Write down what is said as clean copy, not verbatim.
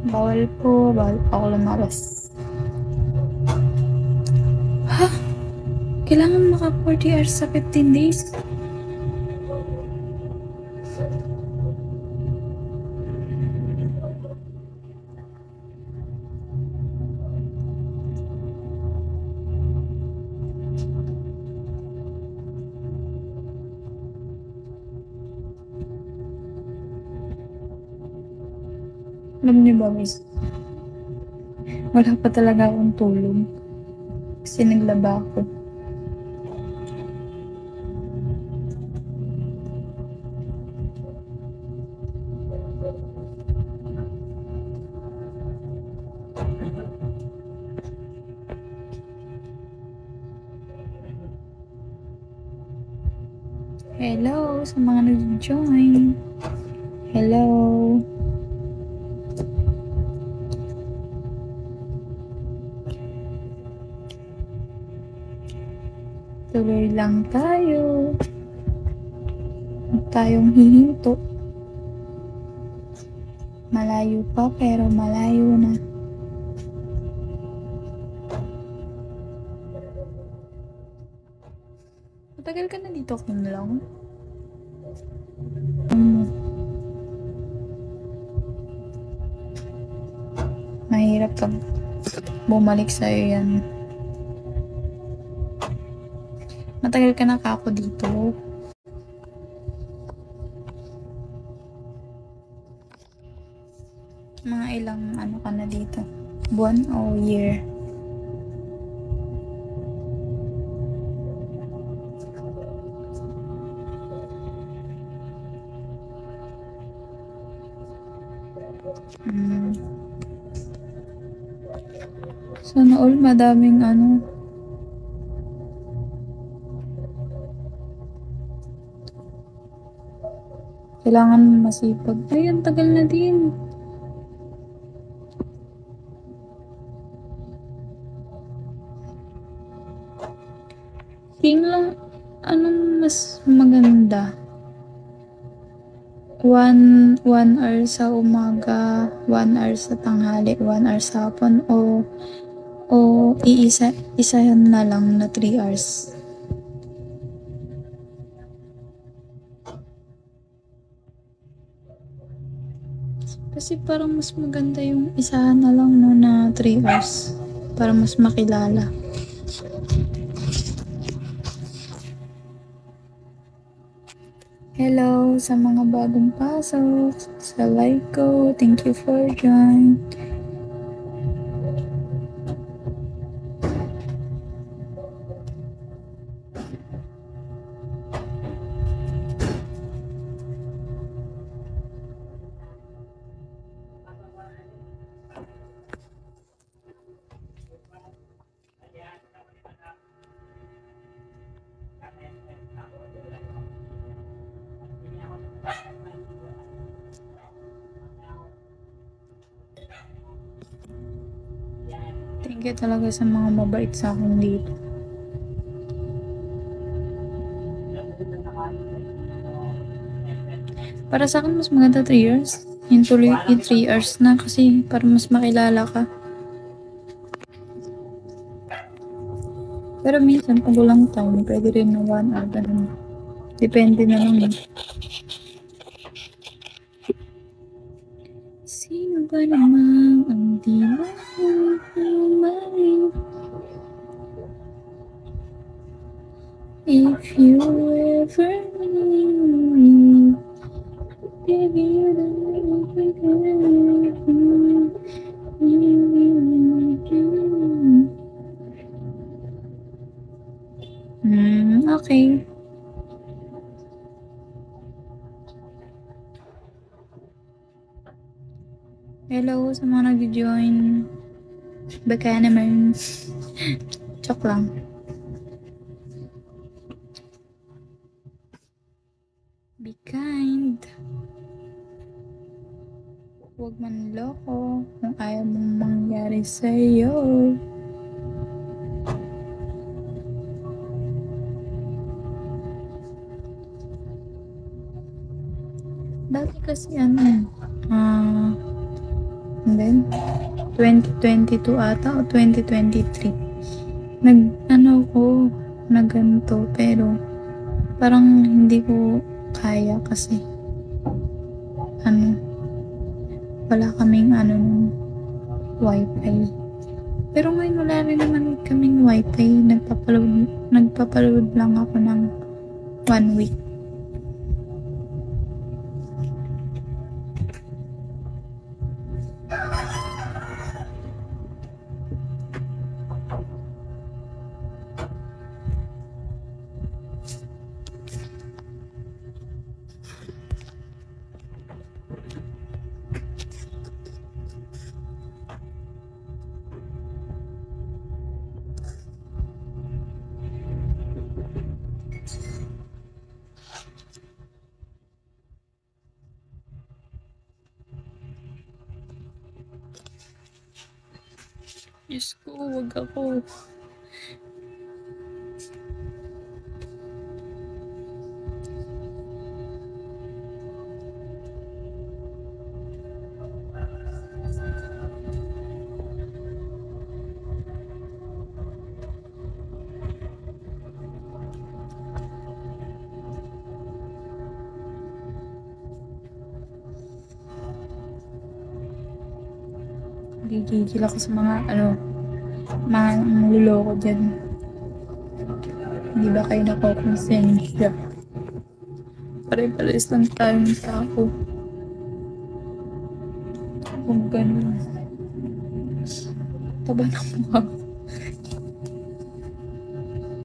Bawal po ako lumabas. Ha? Kailangan maka 40 hours sa 15 days? Alam niyo ba, miss? Wala pa talaga akong tulog. Kasi naglaba ako. Hello sa mga nag-join. Hello. Tuloy lang tayo. Huwag tayong hihinto. Malayo pa pero malayo na. Matagal ka na dito, Kunlong? Mahirap ka bumalik sa'yo yan. Matagal ka na ako dito. Mga ilang ano ka na dito? Buwan o year? Sana all madaming ano. Kailangan masipag. Ay, ang tagal na din. King lang, anong mas maganda? 1 hour sa umaga, 1 hour sa tanghali, 1 hour sa hapon, o isahan na lang na 3 hours. Kasi parang mas maganda yung isahan na lang no, na 3 hours para mas makilala. Hello sa mga bagong pasok sa live ko. Thank you for join. Thank you talaga sa mga mabait sa akin dito. Para sa akin, mas maganda 3 years. Yung tuloy 3 hours na kasi para mas makilala ka. Pero minsan, pag walang time, pwede rin na 1 hour. Ganun. Depende na lang. Sino ba naman ang di mo umaling? If you ever need me, baby, you don't know okay. Hello sa mga nag-join. Baka naman. Joke lang. Be kind. Huwag manloko kung ayaw mong mangyari sa'yo. Dati kasi ano, And then, 2022 ata o 2023. Nagganto, pero parang hindi ko kaya kasi wala kaming wifi. Pero ngayon wala rin naman kaming wifi. Nagpapaload lang ako ng 1 week. Diyos ko, wag ako. Gigigil ako sa mga luloko dyan. Hindi ba kayo nakokonsensya? Pare-pares lang tayong tao. Kung ganun. Taba ng mukha ko.